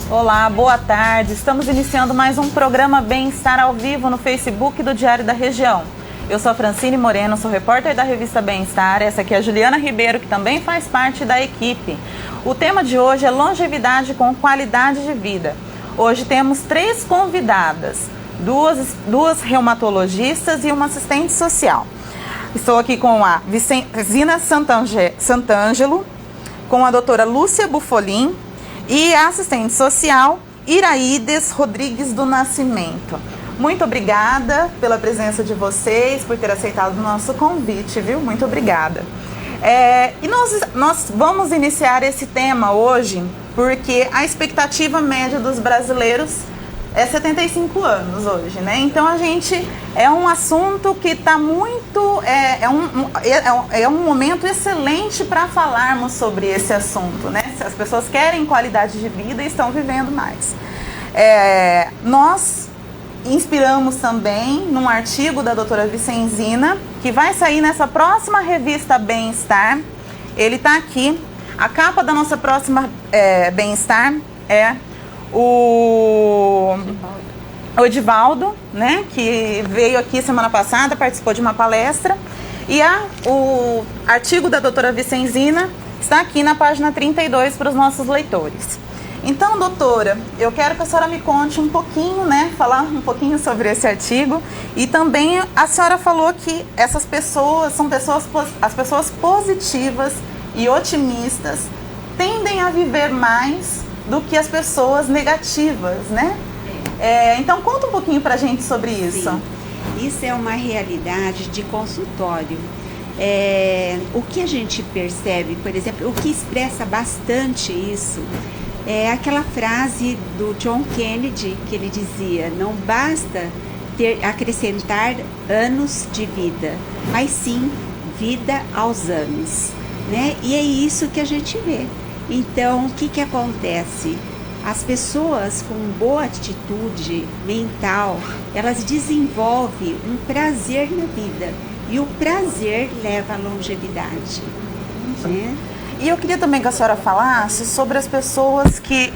Olá, boa tarde. Estamos iniciando mais um programa Bem-Estar ao vivo no Facebook do Diário da Região. Eu sou a Francine Moreno, sou repórter da revista Bem-Estar. Essa aqui é a Juliana Ribeiro, que também faz parte da equipe. O tema de hoje é longevidade com qualidade de vida. Hoje temos 3 convidadas, duas reumatologistas e uma assistente social. Estou aqui com a Zina Santangelo, com a doutora Lúcia Bufolin e a assistente social Iraides Rodrigues do Nascimento. Muito obrigada pela presença de vocês, por ter aceitado o nosso convite, viu? Muito obrigada. E nós vamos iniciar esse tema hoje porque a expectativa média dos brasileiros é 75 anos hoje, né? Então é um assunto que está muito, é um momento excelente para falarmos sobre esse assunto, né? As pessoas querem qualidade de vida e estão vivendo mais. Nós inspiramos também num artigo da doutora Vicenzina, que vai sair nessa próxima revista Bem-Estar. Ele está aqui. A capa da nossa próxima Bem-Estar é o Edivaldo, né, que veio aqui semana passada, participou de uma palestra. E o artigo da doutora Vicenzina está aqui na página 32 para os nossos leitores. Então, doutora, eu quero que a senhora me conte um pouquinho, né, falar um pouquinho sobre esse artigo. E também a senhora falou que essas pessoas são as pessoas positivas e otimistas tendem a viver mais do que as pessoas negativas, né? Então, conta um pouquinho pra gente sobre isso. Sim. Isso é uma realidade de consultório. O que a gente percebe, por exemplo, o que expressa bastante isso é aquela frase do John Kennedy, que ele dizia: não basta acrescentar anos de vida, mas sim vida aos anos, né? E é isso que a gente vê. Então, o que acontece? As pessoas com boa atitude mental, elas desenvolvem um prazer na vida. E o prazer leva à longevidade, né? E eu queria também que a senhora falasse sobre as pessoas que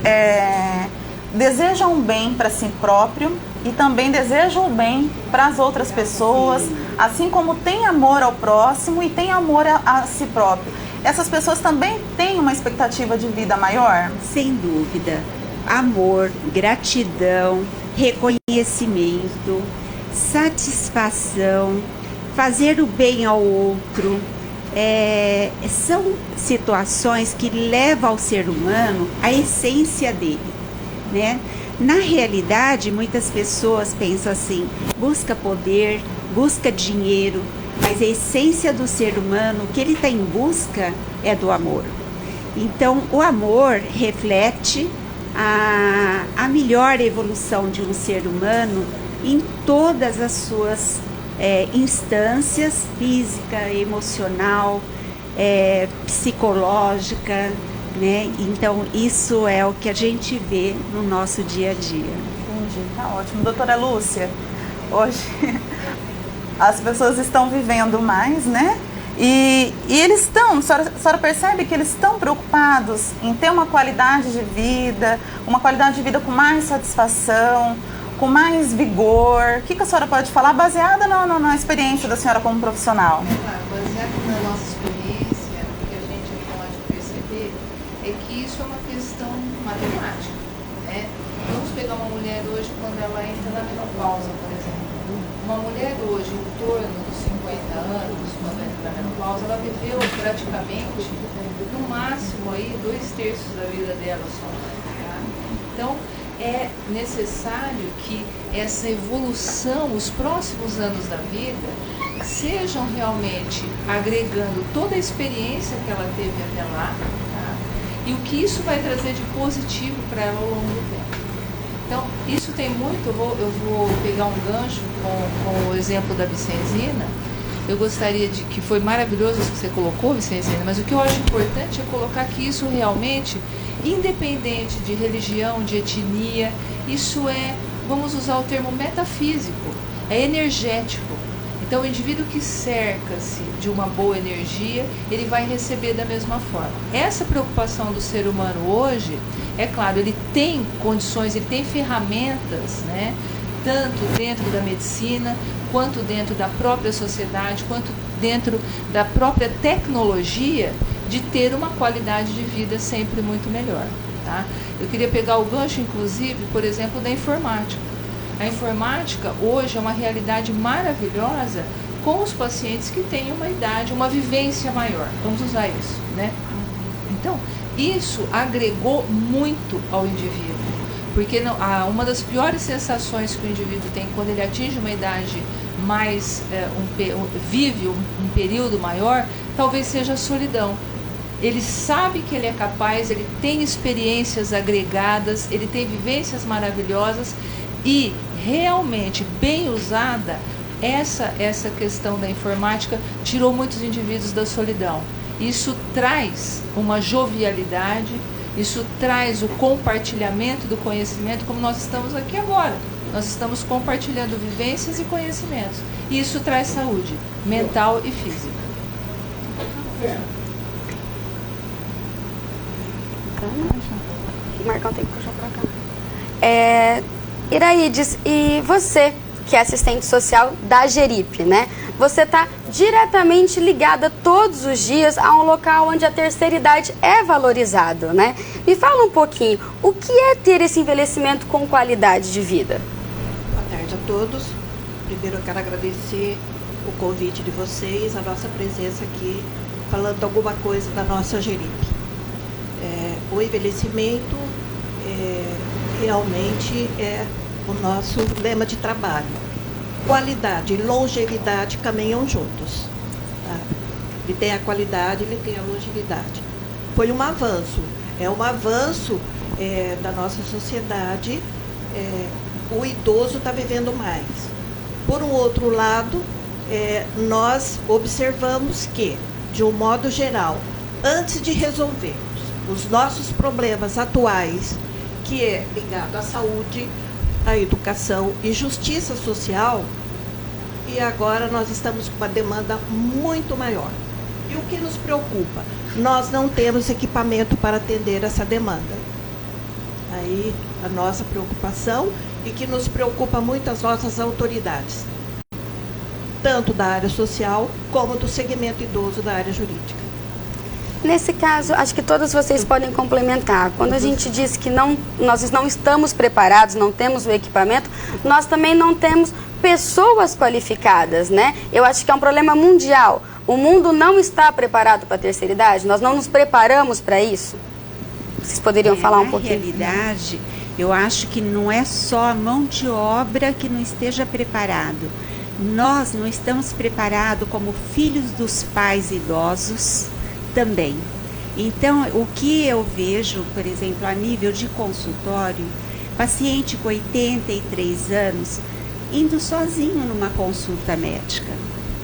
desejam o bem para si próprio e também desejam o bem para as outras pessoas, assim como tem amor ao próximo e tem amor a si próprio. Essas pessoas também têm uma expectativa de vida maior? Sem dúvida. Amor, gratidão, reconhecimento, satisfação, fazer o bem ao outro. São situações que levam ao ser humano à essência dele, né? Na realidade, muitas pessoas pensam assim: busca poder, busca dinheiro, mas a essência do ser humano, o que ele está em busca é do amor. Então, o amor reflete a melhor evolução de um ser humano em todas as suas instâncias: física, emocional, psicológica, né? Então, isso é o que a gente vê no nosso dia a dia. Entendi, tá ótimo. Doutora Lúcia, hoje as pessoas estão vivendo mais, né? E eles estão, a senhora percebe que eles estão preocupados em ter uma qualidade de vida com mais satisfação, com mais vigor. O que a senhora pode falar, baseada na experiência da senhora como profissional? Baseado na nossa experiência, o que a gente pode perceber é que isso é uma questão matemática, né? Vamos pegar uma mulher hoje quando ela entra na menopausa, por exemplo. Uma mulher hoje, em torno dos 50 anos, quando entra na menopausa, ela viveu praticamente, no máximo, aí, 2/3 da vida dela só. Tá? Então, é necessário que essa evolução, os próximos anos da vida, sejam realmente agregando toda a experiência que ela teve até lá, tá? E o que isso vai trazer de positivo para ela ao longo do tempo. Então, isso tem muito, eu vou pegar um gancho com o exemplo da Vicenzina. Eu gostaria que foi maravilhoso isso que você colocou, Vicenzina, mas o que eu acho importante é colocar que isso realmente, independente de religião, de etnia, isso vamos usar o termo metafísico, é energético. Então, o indivíduo que cerca-se de uma boa energia, ele vai receber da mesma forma. Essa preocupação do ser humano hoje, é claro, ele tem condições, ele tem ferramentas, né? Tanto dentro da medicina, quanto dentro da própria sociedade, quanto dentro da própria tecnologia, de ter uma qualidade de vida sempre muito melhor. Tá? Eu queria pegar o gancho, inclusive, por exemplo, da informática. A informática hoje é uma realidade maravilhosa com os pacientes que têm uma idade, uma vivência maior. Vamos usar isso, né? Então, isso agregou muito ao indivíduo. Porque uma das piores sensações que o indivíduo tem quando ele atinge uma idade mais, vive um período maior, talvez seja a solidão. Ele sabe que ele é capaz, ele tem experiências agregadas, ele tem vivências maravilhosas e realmente bem usada, essa questão da informática tirou muitos indivíduos da solidão. Isso traz uma jovialidade, isso traz o compartilhamento do conhecimento, como nós estamos aqui agora. Nós estamos compartilhando vivências e conhecimentos. E isso traz saúde mental e física. O Marcão tem que puxar pra cá. Iraídes, e você, que é assistente social da Gerip, né? Você está diretamente ligada todos os dias a um local onde a terceira idade é valorizado, né? Me fala um pouquinho, o que é ter esse envelhecimento com qualidade de vida? Boa tarde a todos. Primeiro eu quero agradecer o convite de vocês, a nossa presença aqui, falando alguma coisa da nossa Gerip. O envelhecimento realmente é o nosso lema de trabalho. Qualidade e longevidade caminham juntos. Tá? Ele tem a qualidade, ele tem a longevidade. Foi um avanço. É um avanço da nossa sociedade. O idoso está vivendo mais. Por um outro lado, nós observamos que, de um modo geral, antes de resolvermos os nossos problemas atuais, que é ligado à saúde, à educação e justiça social, e agora nós estamos com uma demanda muito maior. E o que nos preocupa? Nós não temos equipamento para atender essa demanda. Aí a nossa preocupação, e que nos preocupa muito as nossas autoridades, tanto da área social como do segmento idoso da área jurídica. Nesse caso, acho que todos vocês podem complementar. Quando a gente diz que nós não estamos preparados, não temos o equipamento, nós também não temos pessoas qualificadas, né? Eu acho que é um problema mundial. O mundo não está preparado para a terceira idade, nós não nos preparamos para isso. Vocês poderiam falar um pouquinho? Na realidade, eu acho que não é só a mão de obra que não esteja preparado. Nós não estamos preparados como filhos dos pais idosos também. Então, o que eu vejo, por exemplo, a nível de consultório, paciente com 83 anos indo sozinho numa consulta médica,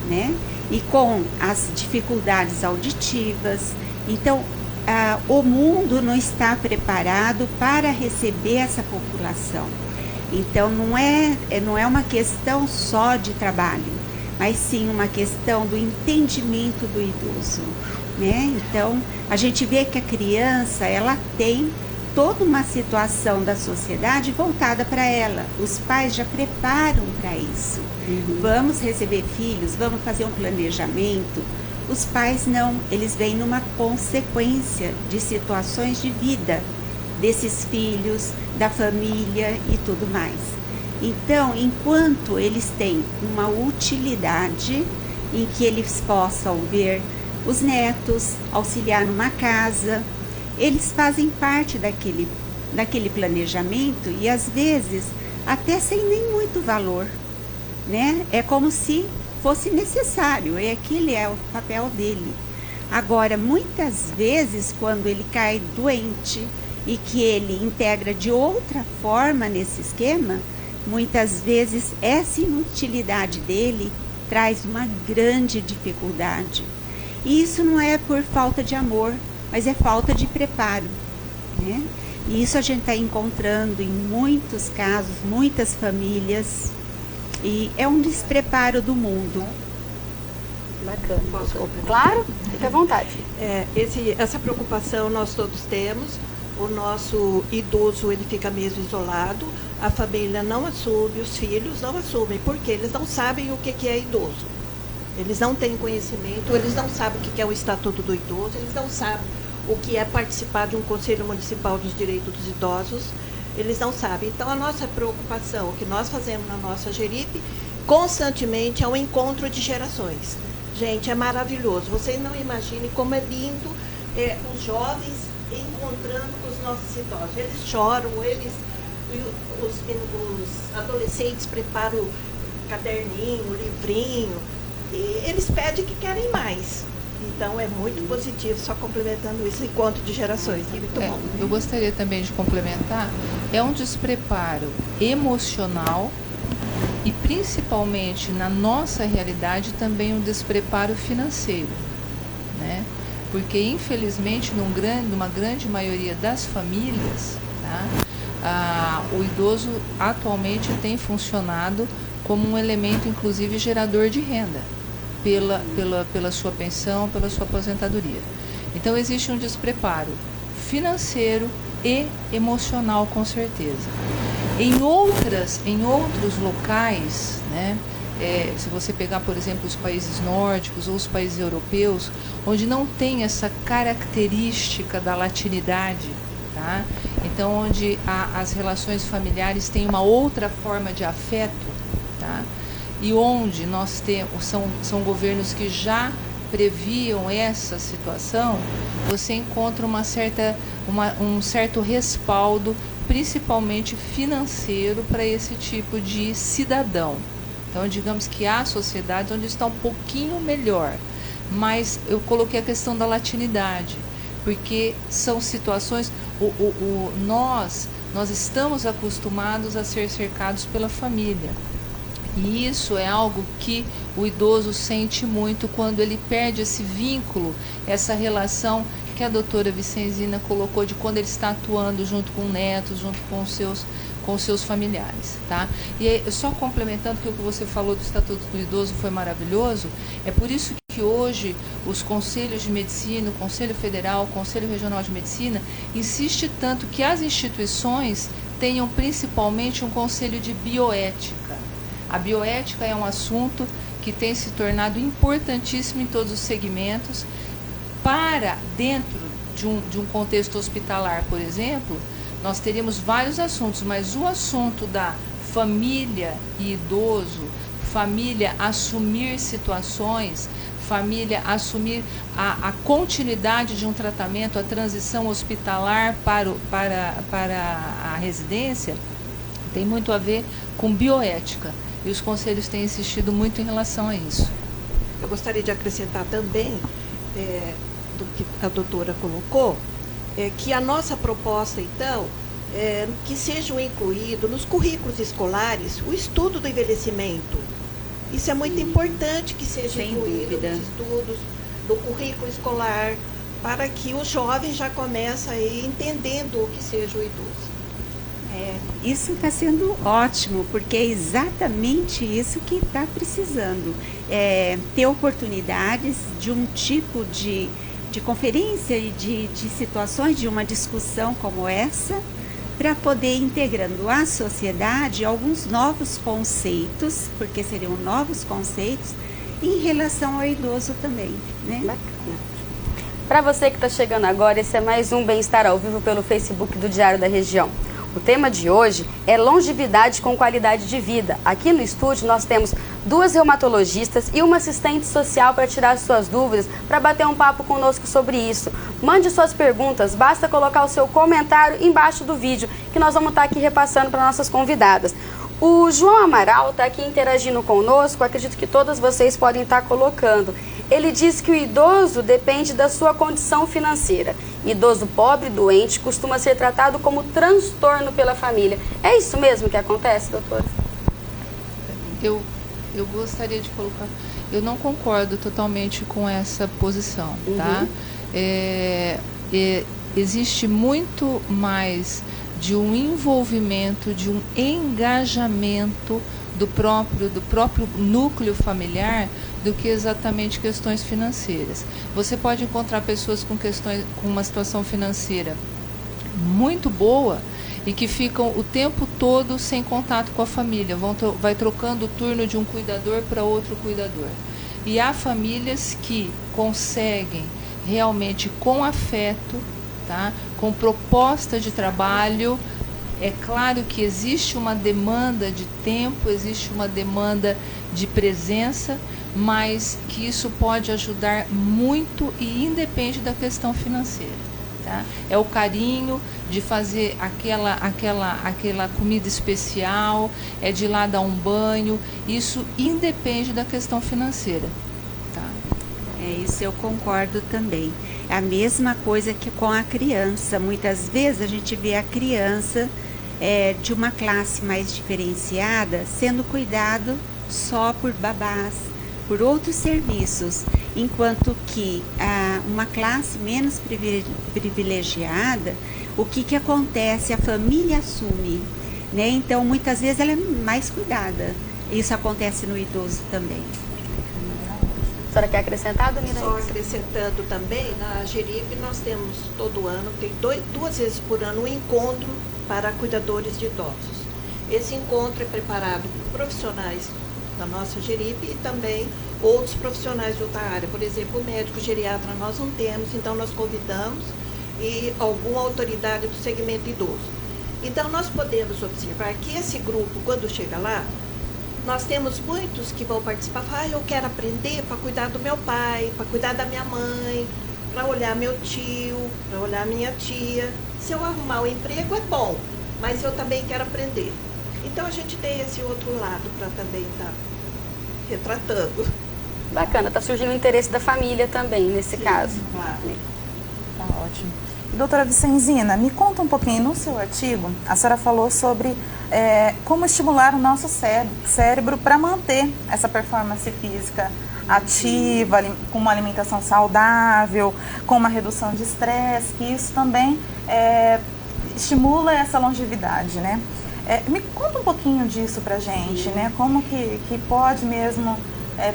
né? E com as dificuldades auditivas. Então, o mundo não está preparado para receber essa população. Então, não é uma questão só de trabalho, mas sim uma questão do entendimento do idoso, né? Então, a gente vê que a criança, ela tem toda uma situação da sociedade voltada para ela. Os pais já preparam para isso. Vamos receber filhos, vamos fazer um planejamento. Os pais não, eles vêm numa consequência de situações de vida desses filhos, da família e tudo mais. Então, enquanto eles têm uma utilidade em que eles possam ver os netos, auxiliar numa casa, eles fazem parte daquele planejamento e às vezes até sem nem muito valor, né? É como se fosse necessário, e aquele é o papel dele. Agora, muitas vezes, quando ele cai doente e que ele integra de outra forma nesse esquema, muitas vezes essa inutilidade dele traz uma grande dificuldade. E isso não é por falta de amor, mas é falta de preparo, né? E isso a gente está encontrando em muitos casos, muitas famílias, e é um despreparo do mundo. Bacana. Posso? Claro, fique à vontade. Essa preocupação nós todos temos. O nosso idoso, ele fica mesmo isolado, a família não assume, os filhos não assumem, porque eles não sabem o que é idoso. Eles não têm conhecimento, eles não sabem o que é o Estatuto do Idoso, eles não sabem o que é participar de um Conselho Municipal dos Direitos dos Idosos, eles não sabem. Então, a nossa preocupação, o que nós fazemos na nossa Geripe, constantemente é o encontro de gerações. Gente, é maravilhoso. Vocês não imaginem como é lindo os jovens encontrando com os nossos idosos. Eles choram, os adolescentes preparam o caderninho, o livrinho, e eles pedem que querem mais. Então é muito positivo, só complementando esse encontro de gerações. É muito bom. Eu gostaria também de complementar, é um despreparo emocional e principalmente na nossa realidade também um despreparo financeiro, né? Porque infelizmente numa grande maioria das famílias, tá, o idoso atualmente tem funcionado como um elemento inclusive gerador de renda pela sua pensão, pela sua aposentadoria. Então existe um despreparo financeiro e emocional, com certeza. Em outros locais, né, se você pegar, por exemplo, os países nórdicos ou os países europeus, onde não tem essa característica da latinidade, tá? Então onde as relações familiares têm uma outra forma de afeto, tá? E onde nós temos, são governos que já previam essa situação, você encontra um certo respaldo, principalmente financeiro, para esse tipo de cidadão. Então, digamos que há sociedades onde está um pouquinho melhor, mas eu coloquei a questão da latinidade, porque são situações, nós estamos acostumados a ser cercados pela família. E isso é algo que o idoso sente muito quando ele perde esse vínculo, essa relação que a doutora Vicenzina colocou de quando ele está atuando junto com netos, junto com os seus familiares, tá? E aí, só complementando que o que você falou do Estatuto do Idoso foi maravilhoso, é por isso que hoje os conselhos de medicina, o Conselho Federal, o Conselho Regional de Medicina, insiste tanto que as instituições tenham principalmente um conselho de bioética. A bioética é um assunto que tem se tornado importantíssimo em todos os segmentos. Para dentro de um contexto hospitalar, por exemplo, nós teríamos vários assuntos, mas o assunto da família e idoso, família assumir situações, família assumir a continuidade de um tratamento, a transição hospitalar para a residência, tem muito a ver com bioética. E os conselhos têm insistido muito em relação a isso. Eu gostaria de acrescentar também, do que a doutora colocou, que a nossa proposta, então, que sejam incluídos nos currículos escolares o estudo do envelhecimento. Isso é muito importante que seja incluído nos estudos, no currículo escolar, para que o jovem já comece a ir entendendo o que seja o idoso. Isso está sendo ótimo, porque é exatamente isso que está precisando. Ter oportunidades de um tipo de conferência e de situações, de uma discussão como essa, para poder ir integrando à sociedade alguns novos conceitos, porque seriam novos conceitos, em relação ao idoso também, né? Bacana. Para você que está chegando agora, esse é mais um Bem-Estar ao Vivo pelo Facebook do Diário da Região. O tema de hoje é longevidade com qualidade de vida. Aqui no estúdio nós temos 2 reumatologistas e uma assistente social para tirar suas dúvidas, para bater um papo conosco sobre isso. Mande suas perguntas, basta colocar o seu comentário embaixo do vídeo, que nós vamos estar aqui repassando para nossas convidadas. O João Amaral está aqui interagindo conosco, acredito que todas vocês podem estar colocando. Ele diz que o idoso depende da sua condição financeira. Idoso pobre, doente, costuma ser tratado como transtorno pela família. É isso mesmo que acontece, doutora? Eu gostaria de colocar... Eu não concordo totalmente com essa posição, tá? Existe muito mais de um envolvimento, de um engajamento do próprio núcleo familiar do que exatamente questões financeiras. Você pode encontrar pessoas com uma situação financeira muito boa e que ficam o tempo todo sem contato com a família, vai trocando o turno de um cuidador para outro cuidador. E há famílias que conseguem realmente com afeto, tá? Com proposta de trabalho. É claro que existe uma demanda de tempo, existe uma demanda de presença, mas que isso pode ajudar muito e independe da questão financeira. Tá? É o carinho de fazer aquela comida especial, é de ir lá dar um banho, isso independe da questão financeira. Tá? Isso eu concordo também. É a mesma coisa que com a criança. Muitas vezes a gente vê a criança de uma classe mais diferenciada sendo cuidado só por babás, por outros serviços, enquanto que uma classe menos privilegiada, o que acontece? A família assume, né? Então muitas vezes ela é mais cuidada. Isso acontece no idoso também. A senhora quer acrescentar, dona Iraísa? Só acrescentando também, na Gerip nós temos todo ano, tem 2 vezes por ano, um encontro para cuidadores de idosos. Esse encontro é preparado por profissionais da nossa Gerip e também outros profissionais de outra área. Por exemplo, o médico geriatra nós não temos, então nós convidamos e alguma autoridade do segmento idoso. Então nós podemos observar que esse grupo, quando chega lá, nós temos muitos que vão participar, eu quero aprender para cuidar do meu pai, para cuidar da minha mãe, para olhar meu tio, para olhar minha tia. Se eu arrumar um emprego é bom, mas eu também quero aprender. Então a gente tem esse outro lado para também estar retratando. Bacana, está surgindo o interesse da família também, nesse caso. Claro. Tá ótimo. Doutora Vicenzina, me conta um pouquinho, no seu artigo, a senhora falou sobre como estimular o nosso cérebro para manter essa performance física ativa, com uma alimentação saudável, com uma redução de estresse, que isso também estimula essa longevidade, né? Me conta um pouquinho disso pra gente, né? Como que pode mesmo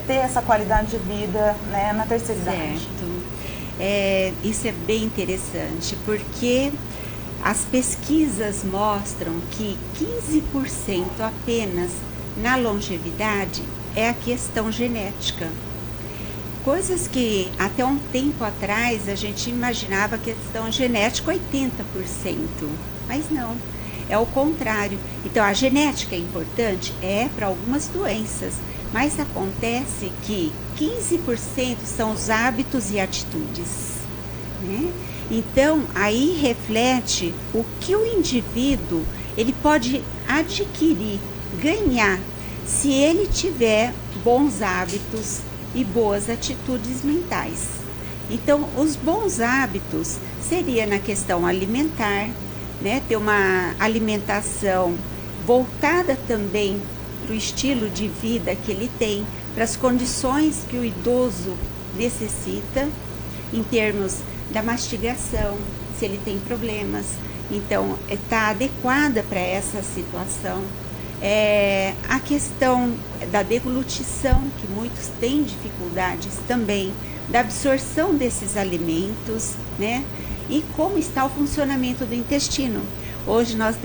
ter essa qualidade de vida, né, na terceira idade. Certo. Isso é bem interessante, porque as pesquisas mostram que 15% apenas na longevidade é a questão genética. Coisas que até um tempo atrás a gente imaginava a questão genética 80%, mas não, é o contrário. Então a genética é importante? Para algumas doenças, mas acontece que 15% são os hábitos e atitudes, né? Então, aí reflete o que o indivíduo ele pode adquirir, ganhar, se ele tiver bons hábitos e boas atitudes mentais. Então, os bons hábitos seria na questão alimentar, né? Ter uma alimentação voltada também para o estilo de vida que ele tem, para as condições que o idoso necessita, em termos da mastigação, se ele tem problemas, então está adequada para essa situação. A questão da deglutição, que muitos têm dificuldades também, da absorção desses alimentos, né? E como está o funcionamento do intestino. Hoje nós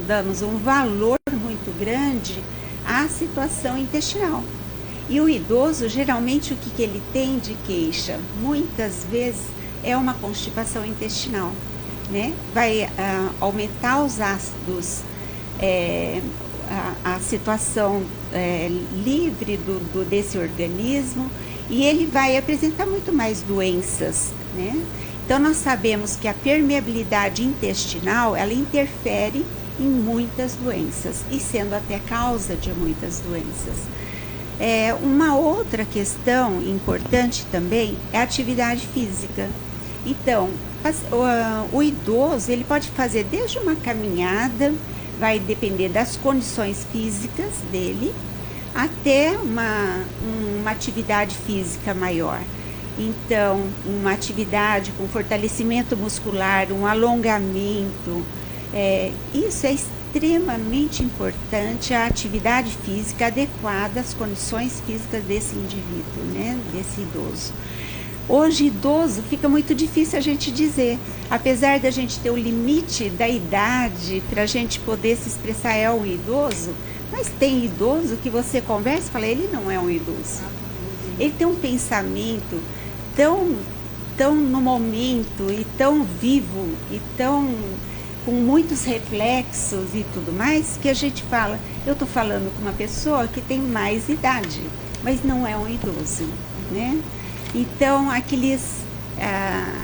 damos um valor muito grande à situação intestinal. E o idoso, geralmente, o que ele tem de queixa? Muitas vezes é uma constipação intestinal, né? Vai aumentar os ácidos, a situação livre desse organismo, e ele vai apresentar muito mais doenças, né? Então nós sabemos que a permeabilidade intestinal, ela interfere em muitas doenças, e sendo até causa de muitas doenças. Uma outra questão importante também é a atividade física. Então, o idoso, ele pode fazer desde uma caminhada, vai depender das condições físicas dele, até uma atividade física maior. Então, uma atividade com fortalecimento muscular, um alongamento, isso é extremamente importante a atividade física adequada às condições físicas desse indivíduo, né, desse idoso. Hoje, idoso, fica muito difícil a gente dizer, apesar da gente ter o limite da idade para a gente poder se expressar é um idoso, mas tem idoso que você conversa e fala, ele não é um idoso. Ele tem um pensamento tão no momento e tão vivo e tão com muitos reflexos e tudo mais, que a gente fala, eu estou falando com uma pessoa que tem mais idade, mas não é um idoso, né? Então,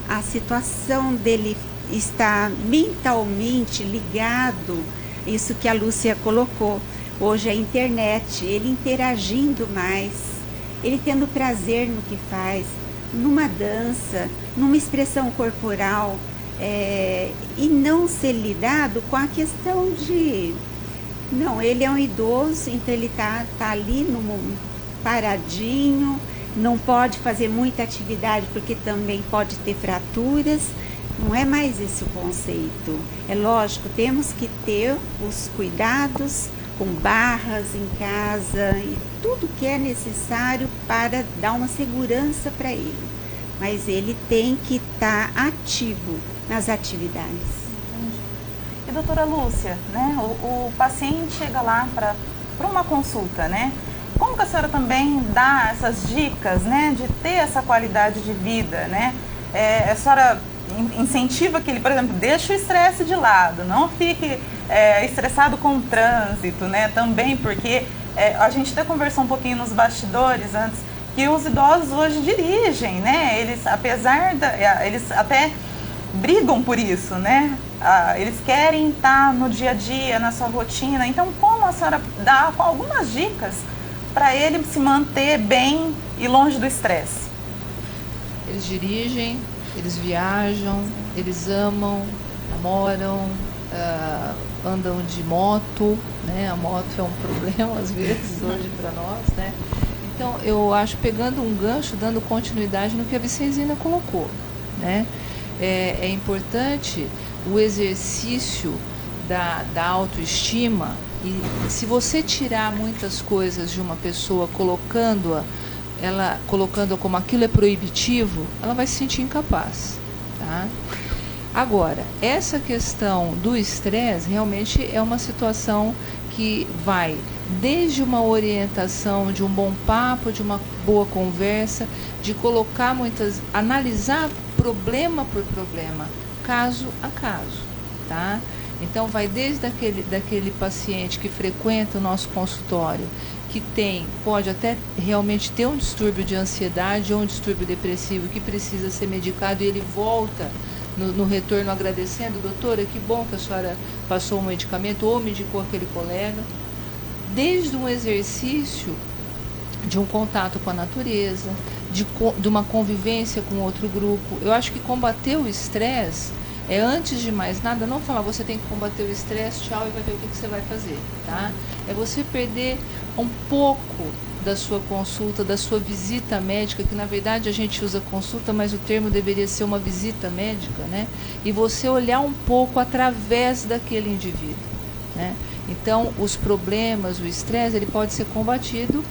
a situação dele está mentalmente ligado, isso que a Lúcia colocou, hoje a internet, ele interagindo mais, ele tendo prazer no que faz, numa dança, numa expressão corporal, e não ser lidado com a questão de, não, ele é um idoso, então ele tá ali paradinho, não pode fazer muita atividade porque também pode ter fraturas. Não é mais esse o conceito. É lógico, temos que ter os cuidados com barras em casa e tudo que é necessário para dar uma segurança para ele. Mas ele tem que estar ativo nas atividades. Entendi. E doutora Lúcia, né, o paciente chega lá para uma consulta, né? Como que a senhora também dá essas dicas, né, de ter essa qualidade de vida, né? A senhora incentiva que ele, por exemplo, deixe o estresse de lado, não fique estressado com o trânsito, né? Também porque a gente até conversou um pouquinho nos bastidores antes, que os idosos hoje dirigem, né? Eles, eles até brigam por isso, né? Eles querem estar no dia a dia, na sua rotina. Então, como a senhora dá algumas dicas para ele se manter bem e longe do estresse? Eles dirigem, eles viajam, eles amam, namoram, andam de moto, né? A moto é um problema às vezes hoje para nós, né? Então, eu acho, pegando um gancho, dando continuidade no que a Vicenzina colocou, né? É importante o exercício da autoestima, e se você tirar muitas coisas de uma pessoa colocando-a como aquilo é proibitivo, ela vai se sentir incapaz, tá? Agora, essa questão do estresse realmente é uma situação que vai desde uma orientação, de um bom papo, de uma boa conversa, de colocar analisar problema por problema, caso a caso, tá? Então vai desde daquele paciente que frequenta o nosso consultório, que pode até realmente ter um distúrbio de ansiedade ou um distúrbio depressivo que precisa ser medicado, e ele volta no retorno agradecendo, doutora, que bom que a senhora passou um medicamento ou me indicou aquele colega. Desde um exercício de um contato com a natureza, de uma convivência com outro grupo. Eu acho que combater o estresse antes de mais nada, não falar você tem que combater o estresse, tchau, e vai ver o que você vai fazer, tá? É você perder um pouco da sua consulta, da sua visita médica, que na verdade a gente usa consulta, mas o termo deveria ser uma visita médica, né? E você olhar um pouco através daquele indivíduo, né? Então, os problemas, o estresse, ele pode ser combatido,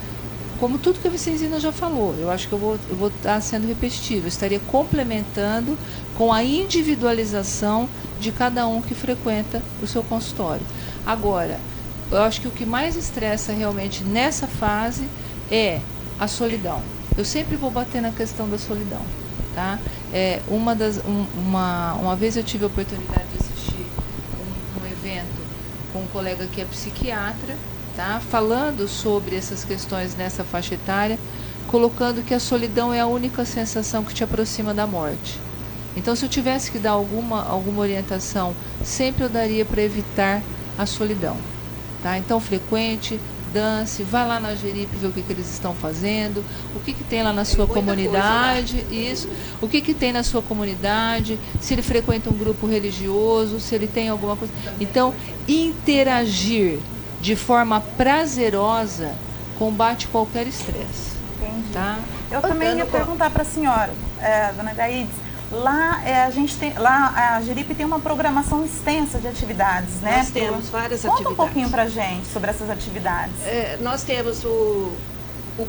como tudo que a Vicenzina já falou. Eu acho que eu vou estar sendo repetitivo, eu estaria complementando com a individualização de cada um que frequenta o seu consultório. Agora, eu acho que o que mais estressa realmente nessa fase é a solidão. Eu sempre vou bater na questão da solidão, tá? Uma vez eu tive a oportunidade de assistir um evento com um colega que é psiquiatra, tá? Falando sobre essas questões nessa faixa etária, colocando que a solidão é a única sensação que te aproxima da morte. Então, se eu tivesse que dar alguma orientação, sempre eu daria para evitar a solidão, tá? Então, frequente, dance, vá lá na Geripe ver o que eles estão fazendo, o que tem lá na sua comunidade, isso, o que tem na sua comunidade, se ele frequenta um grupo religioso, se ele tem alguma coisa. Então, interagir de forma prazerosa combate qualquer estresse. Entendi. Tá? Eu também ia perguntar para a senhora, dona Gaides, Lá a Geripe tem uma programação extensa de atividades, né? Nós temos várias Conta atividades. um pouquinho pra gente sobre essas atividades. Nós temos o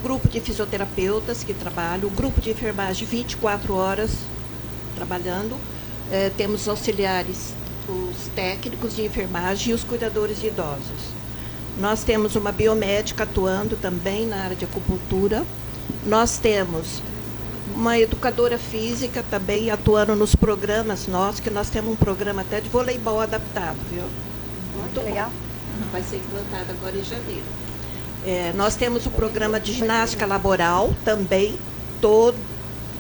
grupo de fisioterapeutas que trabalham, o grupo de enfermagem 24 horas trabalhando, temos auxiliares, os técnicos de enfermagem e os cuidadores de idosos. Nós temos uma biomédica atuando também na área de acupuntura. Nós temos uma educadora física também atuando nos programas nossos, que nós temos um programa até de voleibol adaptado, viu? Muito legal. bom. Vai ser implantado agora em janeiro. Nós temos o programa de ginástica laboral também,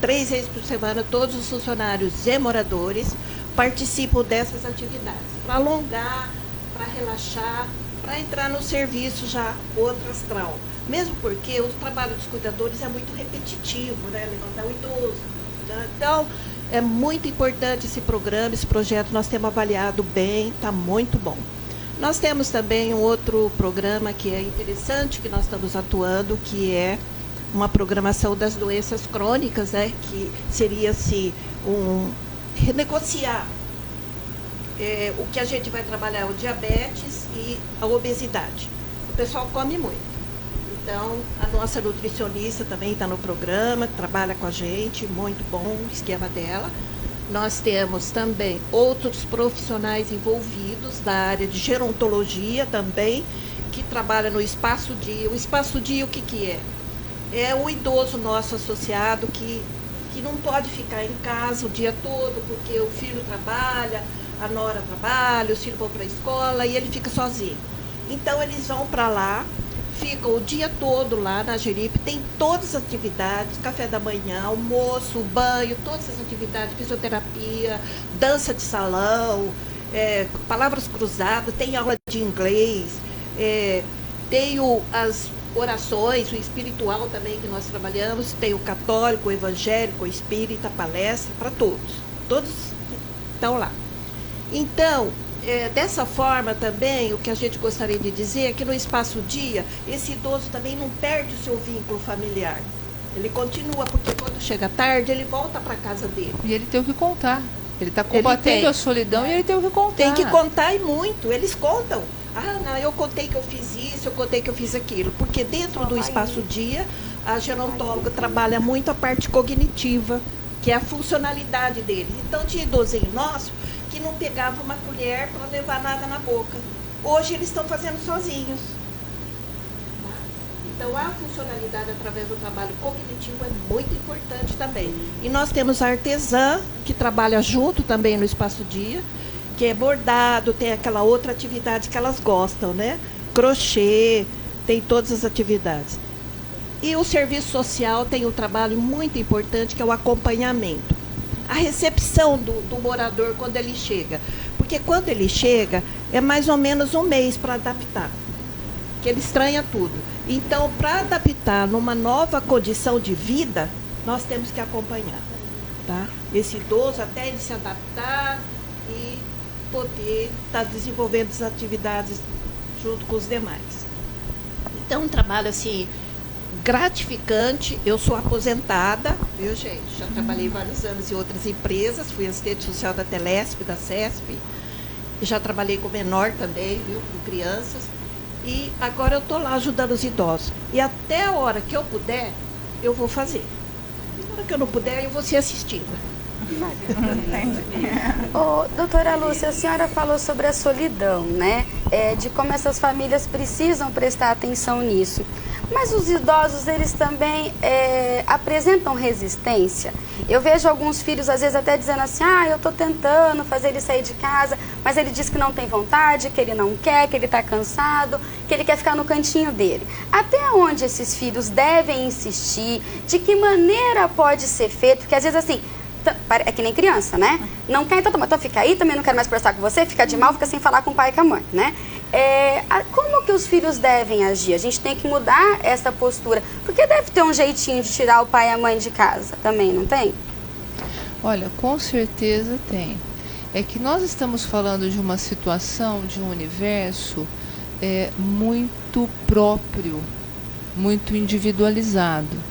3 vezes por semana, todos os funcionários e moradores participam dessas atividades, para alongar, para relaxar, para entrar no serviço já outro astral. Mesmo porque o trabalho dos cuidadores é muito repetitivo, né? Levantar o idoso. Né? Então, é muito importante esse programa, esse projeto, nós temos avaliado bem, está muito bom. Nós temos também um outro programa que é interessante, que nós estamos atuando, que é uma programação das doenças crônicas, né? Que seria assim, renegociar. O que a gente vai trabalhar é o diabetes e a obesidade. O pessoal come muito. Então, a nossa nutricionista também está no programa, trabalha com a gente, muito bom o esquema dela. Nós temos também outros profissionais envolvidos da área de gerontologia também, que trabalha no Espaço Dia. O Espaço Dia, o que é? É o idoso nosso associado que não pode ficar em casa o dia todo, porque o filho trabalha, a nora trabalha, os filhos vão para a escola e ele fica sozinho. Então, eles vão para lá, ficam o dia todo lá na Geripe, tem todas as atividades, café da manhã, almoço, banho, todas as atividades, fisioterapia, dança de salão, palavras cruzadas, tem aula de inglês, tem as orações, o espiritual também que nós trabalhamos, tem o católico, o evangélico, o espírita, palestra, para todos estão lá. Então, dessa forma também, o que a gente gostaria de dizer é que no Espaço Dia, esse idoso também não perde o seu vínculo familiar. Ele continua, porque quando chega tarde, ele volta para a casa dele. E ele tem o que contar. Ele está combatendo a solidão e ele tem o que contar. Tem que contar e muito. Eles contam. Não, eu contei que eu fiz isso, eu contei que eu fiz aquilo. Porque dentro do Espaço Dia, a gerontóloga trabalha muito a parte cognitiva, que é a funcionalidade deles. Então, tinha idosinho nosso que não pegava uma colher para levar nada na boca. Hoje eles estão fazendo sozinhos. Então, a funcionalidade através do trabalho cognitivo é muito importante também. E nós temos a artesã, que trabalha junto também no Espaço Dia, que é bordado, tem aquela outra atividade que elas gostam, né? Crochê, tem todas as atividades. E o serviço social tem um trabalho muito importante, que é o acompanhamento. A recepção do morador quando ele chega. Porque quando ele chega, é mais ou menos um mês para adaptar. Que ele estranha tudo. Então, para adaptar numa nova condição de vida, nós temos que acompanhar. Tá? Esse idoso até ele se adaptar e poder estar desenvolvendo as atividades junto com os demais. Então, um trabalho assim gratificante. Eu sou aposentada, viu, gente? Já trabalhei vários anos em outras empresas, fui assistente social da Telesp, da CESP, já trabalhei com menor também, viu, com crianças, e agora eu estou lá ajudando os idosos. E até a hora que eu puder, eu vou fazer. E na hora que eu não puder, eu vou ser assistida. Doutora Lúcia, a senhora falou sobre a solidão, né? De como essas famílias precisam prestar atenção nisso. Mas os idosos, eles também apresentam resistência. Eu vejo alguns filhos, às vezes, até dizendo assim, eu estou tentando fazer ele sair de casa, mas ele diz que não tem vontade, que ele não quer, que ele está cansado, que ele quer ficar no cantinho dele. Até onde esses filhos devem insistir? De que maneira pode ser feito? Porque, às vezes, assim, é que nem criança, né? Não quer, então fica aí, também não quero mais conversar com você, fica de mal, fica sem falar com o pai e com a mãe, né? Como que os filhos devem agir? A gente tem que mudar essa postura, porque deve ter um jeitinho de tirar o pai e a mãe de casa também, não tem? Olha, com certeza tem. É que nós estamos falando de uma situação, de um universo muito próprio, muito individualizado.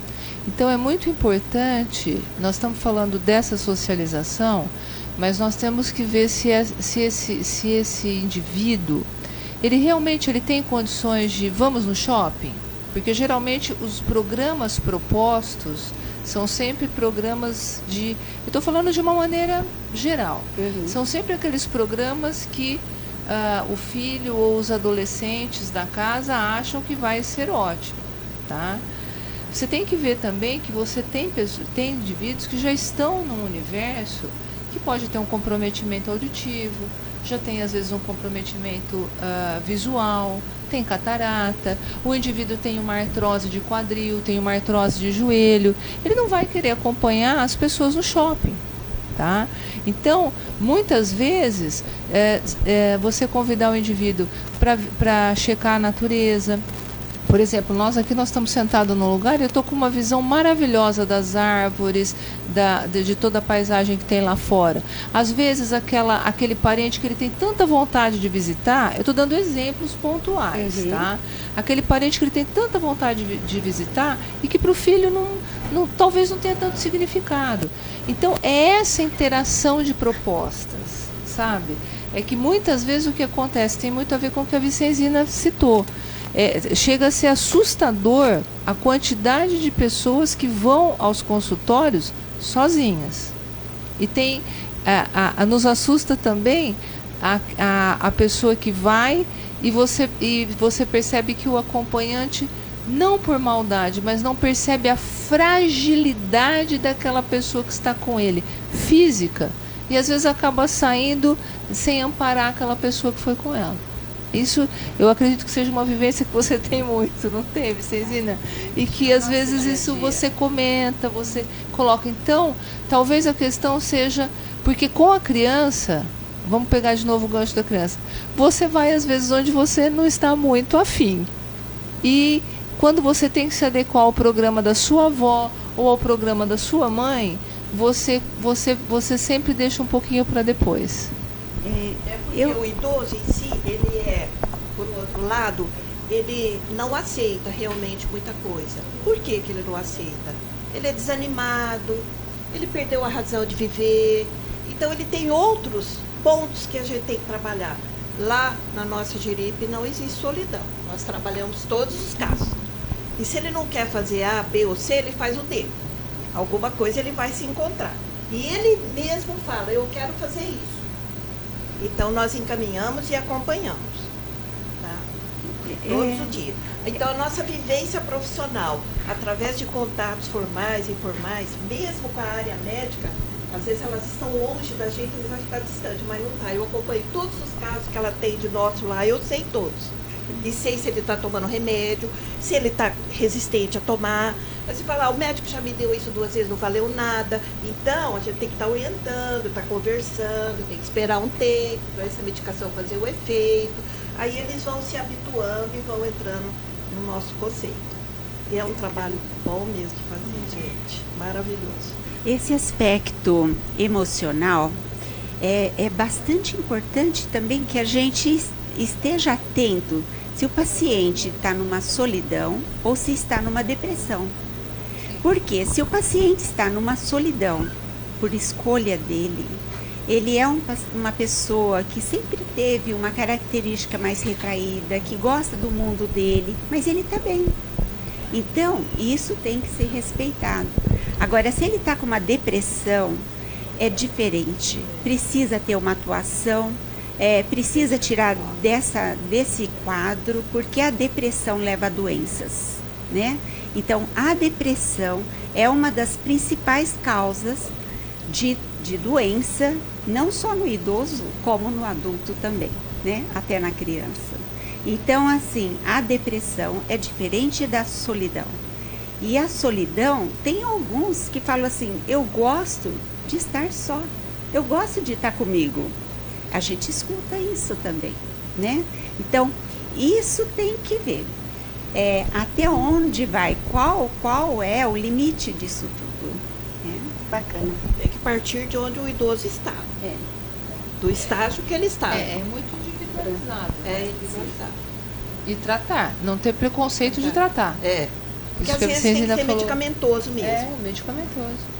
Então é muito importante, nós estamos falando dessa socialização, mas nós temos que ver se esse indivíduo, ele realmente tem condições de vamos no shopping, porque geralmente os programas propostos são sempre programas eu estou falando de uma maneira geral, são sempre aqueles programas que o filho ou os adolescentes da casa acham que vai ser ótimo, tá? Você tem que ver também que você tem indivíduos que já estão num universo que pode ter um comprometimento auditivo, já tem às vezes um comprometimento visual, tem catarata, o indivíduo tem uma artrose de quadril, tem uma artrose de joelho, ele não vai querer acompanhar as pessoas no shopping, tá? Então, muitas vezes, você convidar o indivíduo para checar a natureza. Por exemplo, nós estamos sentados num lugar e eu estou com uma visão maravilhosa das árvores, de toda a paisagem que tem lá fora. Às vezes, aquele parente que ele tem tanta vontade de visitar, eu estou dando exemplos pontuais, tá? Aquele parente que ele tem tanta vontade de visitar e que para o filho talvez não tenha tanto significado. Então, é essa interação de propostas, sabe? É que muitas vezes o que acontece tem muito a ver com o que a Vicenzina citou. Chega a ser assustador a quantidade de pessoas que vão aos consultórios sozinhas. E nos assusta também a pessoa que vai e você percebe que o acompanhante, não por maldade, mas não percebe a fragilidade daquela pessoa que está com ele, física, e às vezes acaba saindo sem amparar aquela pessoa que foi com ela. Isso, eu acredito que seja uma vivência que você tem muito, não tem, Vicenzina? E que às vezes isso você comenta, você coloca. Então, talvez a questão seja, porque com a criança, vamos pegar de novo o gancho da criança, você vai às vezes onde você não está muito afim. E quando você tem que se adequar ao programa da sua avó ou ao programa da sua mãe, você sempre deixa um pouquinho para depois. Porque o idoso em si, ele por outro lado, ele não aceita realmente muita coisa. Por que ele não aceita? Ele é desanimado, ele perdeu a razão de viver, então ele tem outros pontos que a gente tem que trabalhar. Lá na nossa Jeripe não existe solidão, nós trabalhamos todos os casos. E se ele não quer fazer A, B ou C, ele faz o D. Alguma coisa ele vai se encontrar. E ele mesmo fala, eu quero fazer isso. Então, nós encaminhamos e acompanhamos, tá? Todos os dias. Então, a nossa vivência profissional, através de contatos formais e informais, mesmo com a área médica, às vezes elas estão longe da gente, elas vão ficar distantes, mas não tá. Eu acompanho todos os casos que ela tem de nosso lá, eu sei todos. E sei se ele está tomando remédio, se ele está resistente a tomar. Mas você fala, o médico já me deu isso 2 vezes, não valeu nada. Então, a gente tem que estar orientando, estar conversando, tem que esperar um tempo para essa medicação fazer o efeito. Aí eles vão se habituando e vão entrando no nosso conceito. E é um trabalho bom mesmo de fazer, gente. Maravilhoso. Esse aspecto emocional é bastante importante também que a gente esteja atento se o paciente está numa solidão ou se está numa depressão. Porque se o paciente está numa solidão por escolha dele, ele é uma pessoa que sempre teve uma característica mais retraída, que gosta do mundo dele, mas ele está bem. Então, isso tem que ser respeitado. Agora, se ele está com uma depressão, é diferente. Precisa ter uma atuação, precisa tirar desse quadro, porque a depressão leva a doenças, né? Então, a depressão é uma das principais causas de doença, não só no idoso, como no adulto também, né? Até na criança. Então, assim, a depressão é diferente da solidão. E a solidão, tem alguns que falam assim, eu gosto de estar só, eu gosto de estar comigo. A gente escuta isso também, né? Então, isso tem que ver. Até onde vai, qual é o limite disso tudo. Bacana. Tem que partir de onde o idoso está. Do estágio que ele está. É muito individualizado. Individualizado. E tratar, não ter preconceito de tratar. Porque Isso às que a vezes tem que Vicenzina ser falou. medicamentoso mesmo. É, medicamentoso.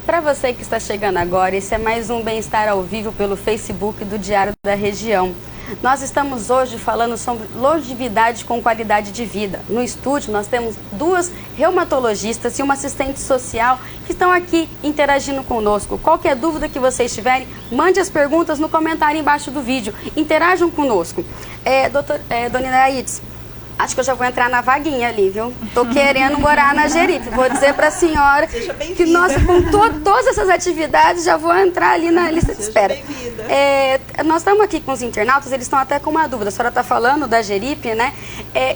Para você que está chegando agora, esse é mais um Bem-Estar ao Vivo pelo Facebook do Diário da Região. Nós estamos hoje falando sobre longevidade com qualidade de vida. No estúdio nós temos 2 reumatologistas e uma assistente social que estão aqui interagindo conosco. Qualquer dúvida que vocês tiverem, mande as perguntas no comentário embaixo do vídeo. Interajam conosco. Dona Iraides, acho que eu já vou entrar na vaguinha ali, viu? Tô querendo morar na Jeripe. Vou dizer para a senhora que nós, com todas essas atividades, já vou entrar ali na lista de espera. Nós estamos aqui com os internautas, eles estão até com uma dúvida. A senhora está falando da Jeripe, né?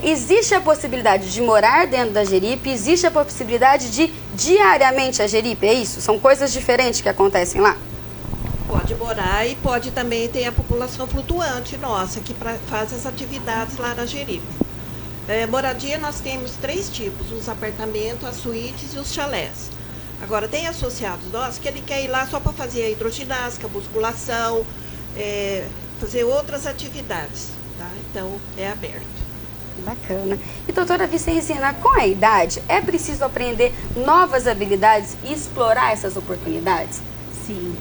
Existe a possibilidade de morar dentro da Jeripe? Existe a possibilidade de diariamente a Jeripe? É isso? São coisas diferentes que acontecem lá? Pode morar e pode também ter a população flutuante nossa, que faz as atividades lá na Jeripe. Moradia nós temos 3 tipos, os apartamentos, as suítes e os chalés. Agora tem associados nossos que ele quer ir lá só para fazer a hidroginástica, musculação, fazer outras atividades, tá? Então é aberto. Bacana. E doutora Vicenzina, com a idade, é preciso aprender novas habilidades e explorar essas oportunidades? Sim,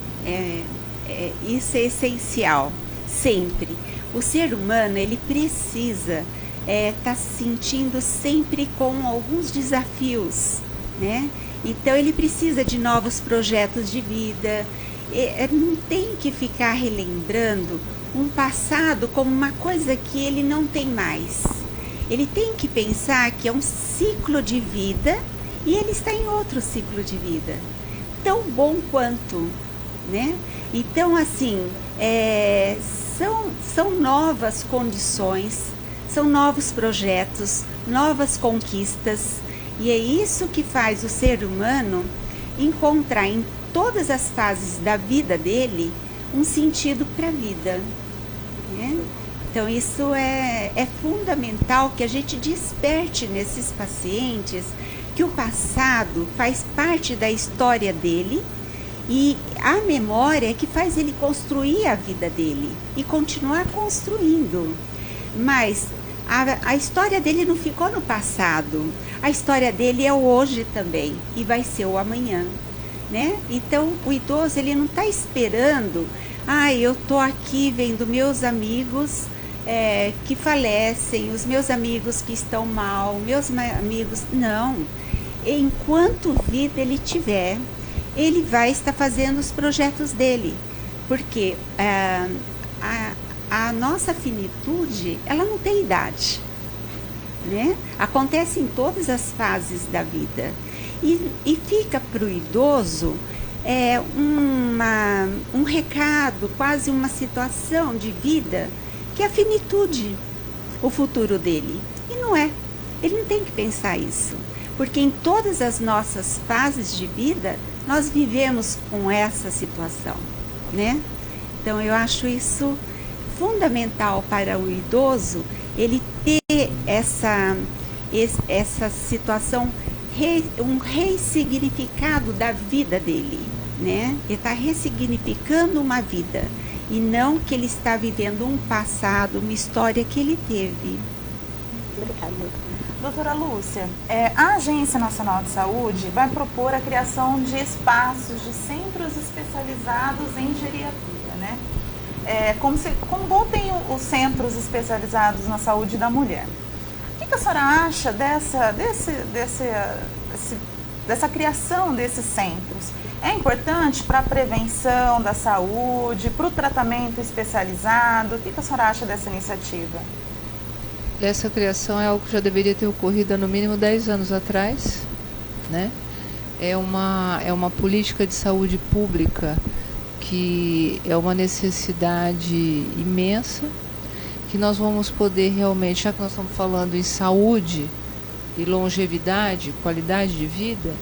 isso é essencial, sempre. O ser humano, ele precisa estar se sentindo sempre com alguns desafios, né? Então ele precisa de novos projetos de vida, não tem que ficar relembrando um passado como uma coisa que ele não tem mais. Ele tem que pensar que é um ciclo de vida e ele está em outro ciclo de vida, tão bom quanto, né? Então, assim, são novas condições, são novos projetos, novas conquistas, e é isso que faz o ser humano encontrar em todas as fases da vida dele um sentido para a vida, né? Então isso é fundamental que a gente desperte nesses pacientes que o passado faz parte da história dele e a memória é que faz ele construir a vida dele e continuar construindo. Mas a história dele não ficou no passado, a história dele é o hoje também e vai ser o amanhã, né? Então o idoso ele não está esperando, eu estou aqui vendo meus amigos que falecem, os meus amigos que estão mal, meus amigos, não. Enquanto vida ele tiver, ele vai estar fazendo os projetos dele, porque a nossa finitude, ela não tem idade, né? Acontece em todas as fases da vida e fica para o idoso um recado, quase uma situação de vida que é a finitude, o futuro dele, e não é, ele não tem que pensar isso, porque em todas as nossas fases de vida nós vivemos com essa situação, né? Então eu acho isso fundamental para o idoso, ele ter essa situação, um ressignificado da vida dele, né? Ele está ressignificando uma vida e não que ele está vivendo um passado, uma história que ele teve. Obrigada. Doutora Lúcia, a Agência Nacional de Saúde vai propor a criação de espaços, de centros especializados em geriatria, né? Como tem os centros especializados na saúde da mulher. O que a senhora acha dessa criação desses centros? É importante para a prevenção da saúde, para o tratamento especializado? O que a senhora acha dessa iniciativa? Essa criação é algo que já deveria ter ocorrido há no mínimo 10 anos atrás, né? É uma política de saúde pública que é uma necessidade imensa, que nós vamos poder realmente, já que nós estamos falando em saúde e longevidade, qualidade de vida,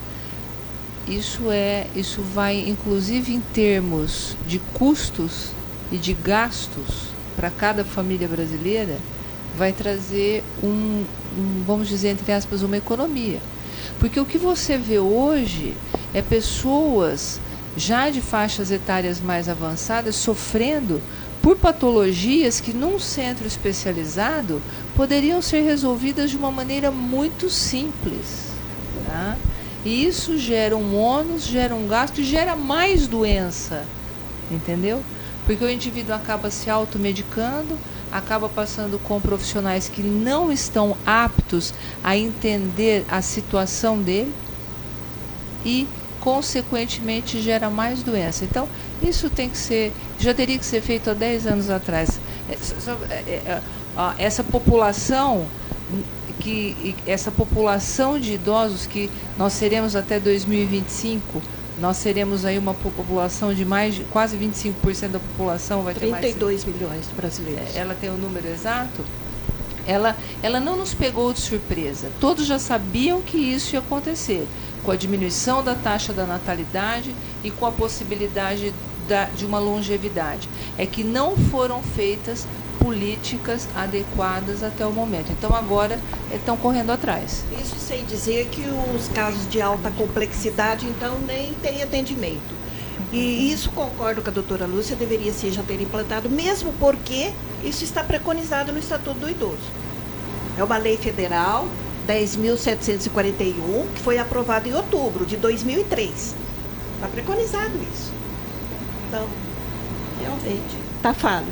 isso vai inclusive em termos de custos e de gastos para cada família brasileira, vai trazer vamos dizer, entre aspas, uma economia. Porque o que você vê hoje é pessoas já de faixas etárias mais avançadas sofrendo por patologias que num centro especializado poderiam ser resolvidas de uma maneira muito simples, tá? E isso gera um ônus, gera um gasto e gera mais doença, entendeu? Porque o indivíduo acaba se automedicando, acaba passando com profissionais que não estão aptos a entender a situação dele e, consequentemente, gera mais doença. Então, isso tem que ser, já teria que ser feito há 10 anos atrás. Essa população de idosos que nós seremos até 2025, nós seremos aí uma população de quase 25% da população vai ter 32 milhões de brasileiros. Ela tem o número exato. Ela não nos pegou de surpresa. Todos já sabiam que isso ia acontecer, com a diminuição da taxa da natalidade e com a possibilidade de uma longevidade. É que não foram feitas políticas adequadas até o momento. Então agora estão correndo atrás. Isso sem dizer que os casos de alta complexidade, então, nem tem atendimento. E isso, concordo com a doutora Lúcia, deveria ser já ter implantado, mesmo porque isso está preconizado no Estatuto do Idoso. É uma lei federal, 10.741, que foi aprovada em outubro de 2003. Está preconizado isso. Então, realmente, está falho.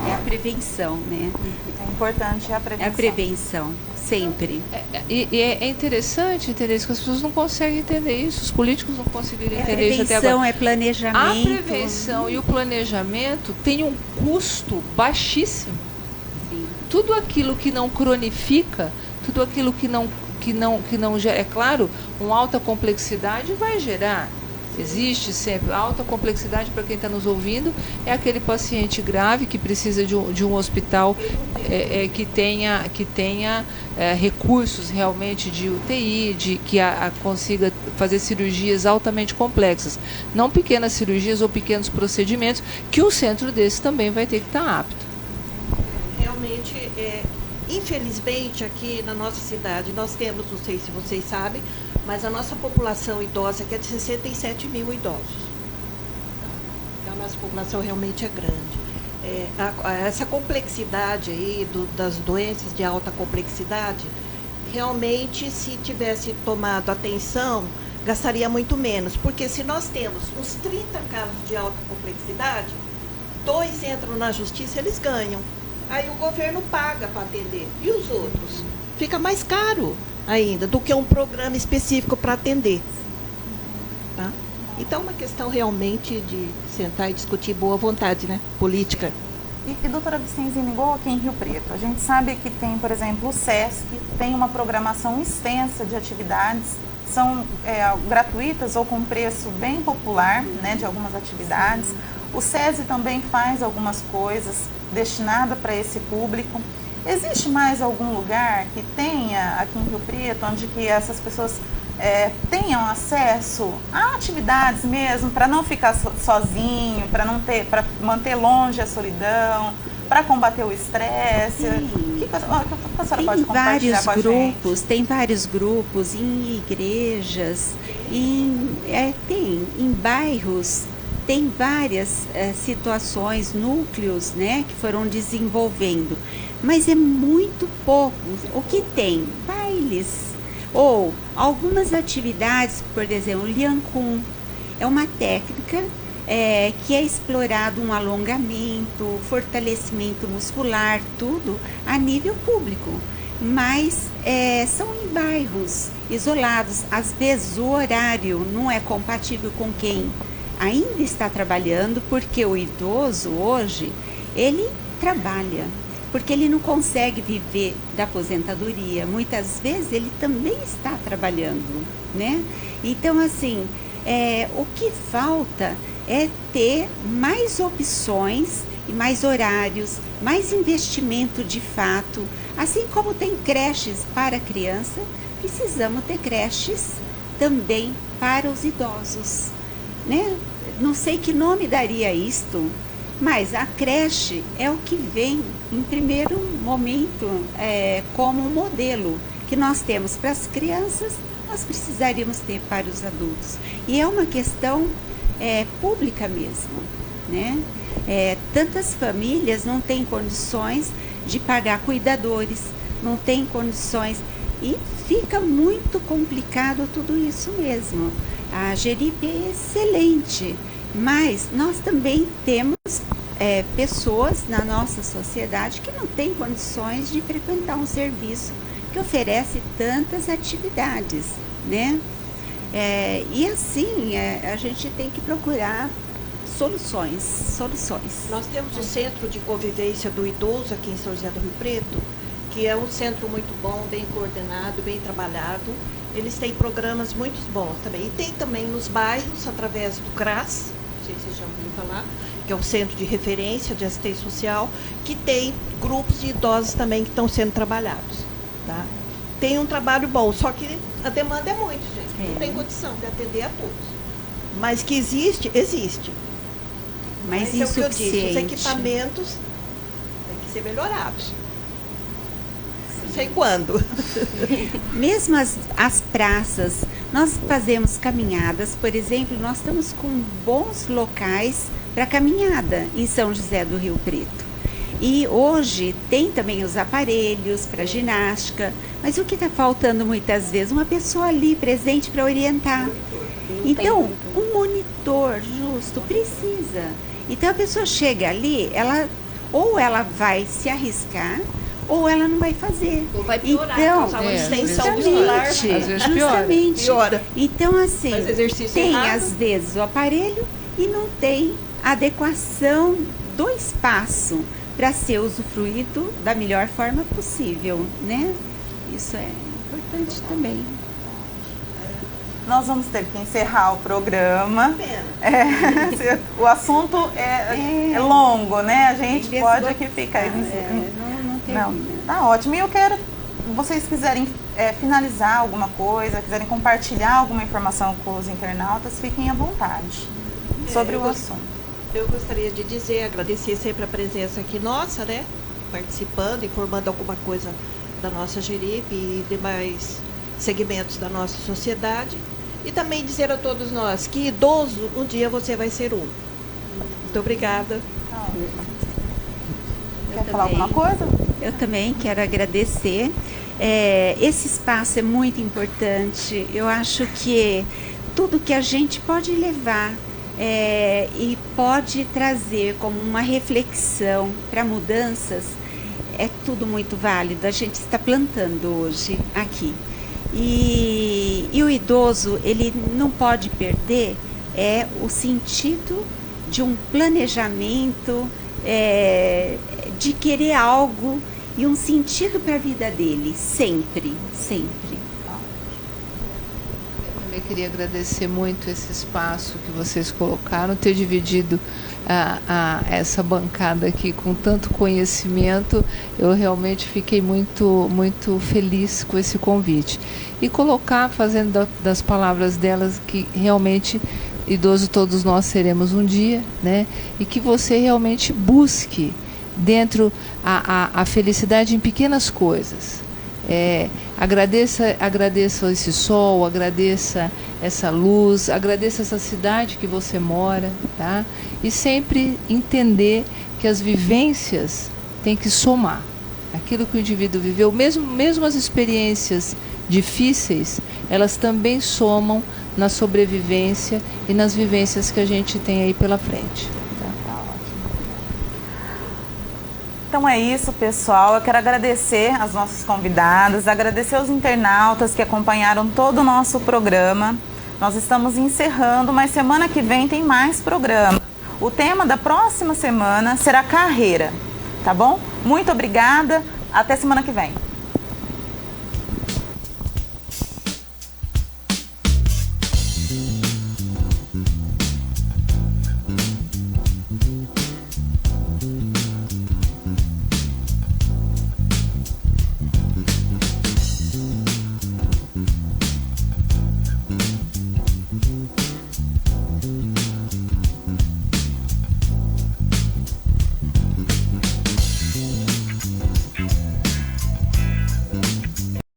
É a prevenção, né? É importante a prevenção. É a prevenção, sempre. É interessante entender isso, que as pessoas não conseguem entender isso, os políticos não conseguiram entender isso até agora. A prevenção é planejamento. A prevenção e o planejamento tem um custo baixíssimo. Sim. Tudo aquilo que não cronifica, tudo aquilo que não gera, é claro, uma alta complexidade vai gerar. Existe sempre. A alta complexidade, para quem está nos ouvindo, é aquele paciente grave que precisa de um hospital que tenha recursos realmente de UTI, que consiga fazer cirurgias altamente complexas. Não pequenas cirurgias ou pequenos procedimentos, que um centro desse também vai ter que estar apto. Realmente, infelizmente, aqui na nossa cidade, nós temos, não sei se vocês sabem, mas a nossa população idosa aqui é de 67 mil idosos. Então, a nossa população realmente é grande. Essa complexidade aí das doenças de alta complexidade, realmente, se tivesse tomado atenção, gastaria muito menos. Porque se nós temos uns 30 casos de alta complexidade, 2 entram na justiça, eles ganham. Aí o governo paga para atender. E os outros? Fica mais caro ainda do que um programa específico para atender. Tá? Então, é uma questão realmente de sentar e discutir boa vontade, né? Política. E doutora Vicenzina, igual aqui em Rio Preto, a gente sabe que tem, por exemplo, o SESC, tem uma programação extensa de atividades, são gratuitas ou com preço bem popular, né, de algumas atividades. O SESI também faz algumas coisas destinadas para esse público. Existe mais algum lugar que tenha aqui em Rio Preto, onde que essas pessoas tenham acesso a atividades mesmo, para não ficar sozinho, para manter longe a solidão, para combater o estresse? O que a senhora pode compartilhar com a gente? Tem vários grupos em igrejas, em bairros. Tem várias situações, núcleos, né, que foram desenvolvendo, mas é muito pouco. O que tem? Bailes ou algumas atividades, por exemplo, Lian Kun é uma técnica que é explorado um alongamento, fortalecimento muscular, tudo a nível público, mas são em bairros isolados. Às vezes o horário não é compatível com quem ainda está trabalhando, porque o idoso hoje, ele trabalha, porque ele não consegue viver da aposentadoria. Muitas vezes ele também está trabalhando, né? Então, assim, o que falta é ter mais opções e mais horários, mais investimento de fato. Assim como tem creches para criança, precisamos ter creches também para os idosos. Né? Não sei que nome daria isto, mas a creche é o que vem em primeiro momento como um modelo que nós temos para as crianças, nós precisaríamos ter para os adultos. E é uma questão pública mesmo, né? Tantas famílias não têm condições de pagar cuidadores, não têm condições, e fica muito complicado tudo isso mesmo. A Geripe é excelente, mas nós também temos pessoas na nossa sociedade que não têm condições de frequentar um serviço que oferece tantas atividades, né? E assim, a gente tem que procurar soluções. Nós temos o Centro de Convivência do Idoso aqui em São José do Rio Preto, que é um centro muito bom, bem coordenado, bem trabalhado. Eles têm programas muito bons também. E tem também nos bairros, através do CRAS, não sei se vocês já ouviram falar, que é o Centro de Referência de Assistência Social, que tem grupos de idosos também que estão sendo trabalhados. Tá? Tem um trabalho bom, só que a demanda é muito, gente. Não tem condição de atender a todos. Mas que existe, existe. Mas é o que eu insuficiente. disse, os equipamentos têm que ser melhorados. Não sei quando. Mesmo as praças, nós fazemos caminhadas, por exemplo, nós estamos com bons locais para caminhada em São José do Rio Preto. E hoje tem também os aparelhos para ginástica, mas o que está faltando muitas vezes? Uma pessoa ali presente para orientar. Então, um monitor justo precisa. Então a pessoa chega ali, ou ela vai se arriscar, ou ela não vai fazer. Ou vai piorar, então, causar uma extensão justamente, muscular. Às vezes justamente. Piora. Então, assim, Faz exercício tem errado. às vezes o aparelho e não tem adequação do espaço para ser usufruído da melhor forma possível, né? Isso é importante também. Nós vamos ter que encerrar o programa. O assunto é longo, né? A gente pode aqui ficar. Não, tá ótimo. E eu quero, se vocês quiserem finalizar alguma coisa, quiserem compartilhar alguma informação com os internautas, fiquem à vontade sobre o assunto. Eu gostaria de dizer, agradecer sempre a presença aqui nossa, né? Participando, informando alguma coisa da nossa Geripe e demais segmentos da nossa sociedade. E também dizer a todos nós que idoso, um dia você vai ser um. Muito obrigada. Quer falar alguma coisa? Eu também quero agradecer. Esse espaço é muito importante. Eu acho que tudo que a gente pode levar e pode trazer como uma reflexão para mudanças é tudo muito válido. A gente está plantando hoje aqui. E o idoso, ele não pode perder o sentido de um planejamento, de querer algo e um sentido para a vida dele, sempre, sempre. Eu também queria agradecer muito esse espaço que vocês colocaram, ter dividido essa bancada aqui com tanto conhecimento. Eu realmente fiquei muito, muito feliz com esse convite. E colocar, fazendo das palavras delas, que realmente idoso todos nós seremos um dia, né? E que você realmente busque dentro a felicidade em pequenas coisas. Agradeça esse sol, agradeça essa luz, agradeça essa cidade que você mora, tá? E sempre entender que as vivências têm que somar. Aquilo que o indivíduo viveu, mesmo as experiências difíceis, elas também somam na sobrevivência e nas vivências que a gente tem aí pela frente. Então é isso, pessoal. Eu quero agradecer as nossas convidadas, agradecer aos internautas que acompanharam todo o nosso programa. Nós estamos encerrando, mas semana que vem tem mais programa. O tema da próxima semana será carreira, tá bom? Muito obrigada, até semana que vem.